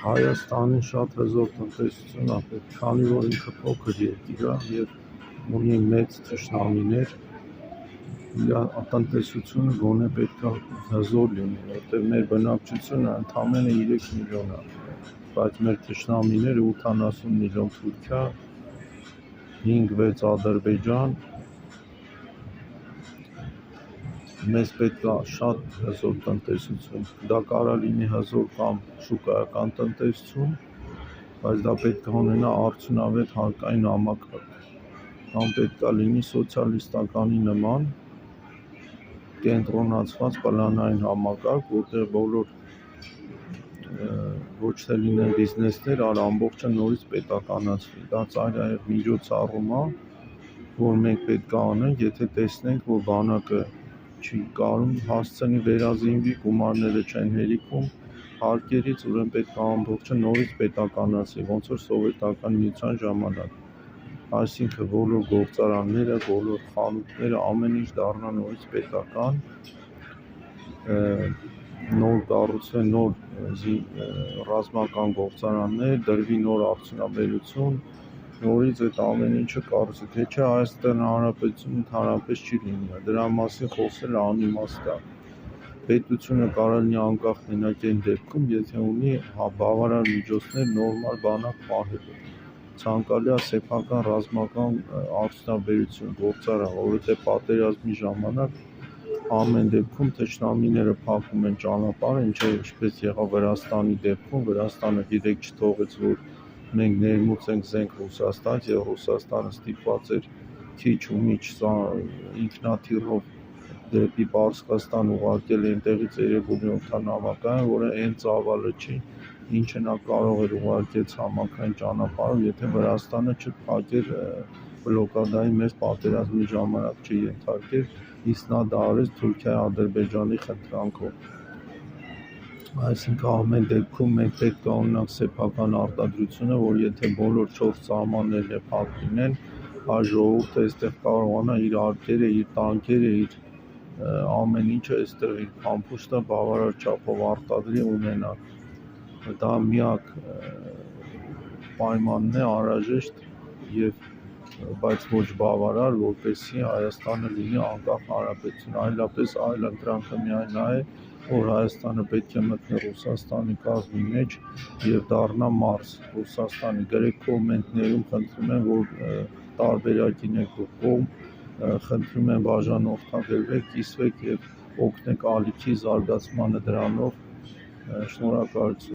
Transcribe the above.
Հայաստանի շատ հզոր տնտեսություն է, քանի որ ինքը փոքր երկիր է և ունի մեծ թշնամիներ, իր տնտեսությունը գոնե պետք է հզոր լինի, որտեղ մեր բնակչությունը ընդամենը 3 միլիոն է, բայց մեր թշնամիները 80 միլիոն Թուրքիա, 5-6 Ադրբեջան, մեզ պետք է շատ հզոր տնտեսություն, դա կարա լինի հզոր կամ շուկայական տնտեսություն, բայց դա պետք է ունենա արդյունավետ հարկային համակարգ, կամ պետք է լինի սոցիալիստականի նման կենտրոնացված պլանային համակարգ, որտեղ բոլոր ոչ թե լինեն բիզնեսներ, այլ ամբողջը նորից պետականացվի, դա ծայրահեղ միջոցառում է, որ մենք պետք է անենք, եթե տեսնենք, որ բանակը չի կարում հասցնի վերազինվի, գումարները չեն հերիքում հարկերից, ուրեմն պետք է ամբողջը նորից պետականացվի, ոնց որ սովետական միության ժամանակ, այսինքն բոլոր գործարանները, բոլոր խանութները, ամեն ինչ դառնա նորից պետական, նոր կառուցվեն նոր ռազմական գործարաններ, դրվի նոր արդյունաբերություն, նորից այդ ամեն ինչը կառուցվի, թե չէ Հայաստանի Հանրապետությունը ընդհանրապես չի լինի, դրա մասին խոսելը անիմաստ է, պետությունը կարող լինի անկախ մենակ այն դեպքում, եթե ունի բավարար միջոցներ նորմալ բանակ պահելու, ցանկալի է սեփական ռազմական արդյունաբերություն, գործարան, որովհետև պատերազմի ժամանակ ամեն դեպքում թշնամիները փակում են ճանապարհը, ինչպես եղավ Վրաստանի դեպքում, Վրաստանը գիտեք չթողեց, որ մենք ներմուծենք զենք Ռուսաստանից, և Ռուսաստանը ստիպված էր քիչ ու միչ ինքնաթիռով դեպի Պարսկաստան ուղարկել այնտեղից Էրեբունի օդանավակայան, որը այն ծավալը չի, ինչը նա կարող էր ուղարկել ցամաքային ճանապարհով, եթե Վրաստանը չփակեր բլոկադային մեծ պատերազմի ժամանակ չենթարկեր, իսկ նա դա արեց Թուրքիայի, Ադրբեջանի խնդրանքով, այսինքն ամեն դեպքում մենք պետք է ունենանք սեփական արտադրությունը, որ եթե բոլոր 4 սահմանները փակ լինեն, այ ժողովուրդը այստեղ կարողանա իր արկերը, իր տանկերը, իր ամեն ինչը այստեղ իր փամփուշտը բավարար չափով արտադրի ունենալ, դա միակ պայմանն է անհրաժեշտ բայց ոչ բավարար, որպեսզի Հայաստանը լինի անկախ հանրապետություն, այլապես այլընտրանքը միայն նա է, որ Հայաստանը պետք է մտնի Ռուսաստանի կազմի մեջ և դառնա մարզ Ռուսաստանի, գրեք կոմենտներում խնդրում եմ, որ տարբերակին եք կողմ, խնդրում եմ բաժանորդագրվեք, կիսվեք և օգնեք ալիքի զարգացմանը դրանով, շնորհակալություն։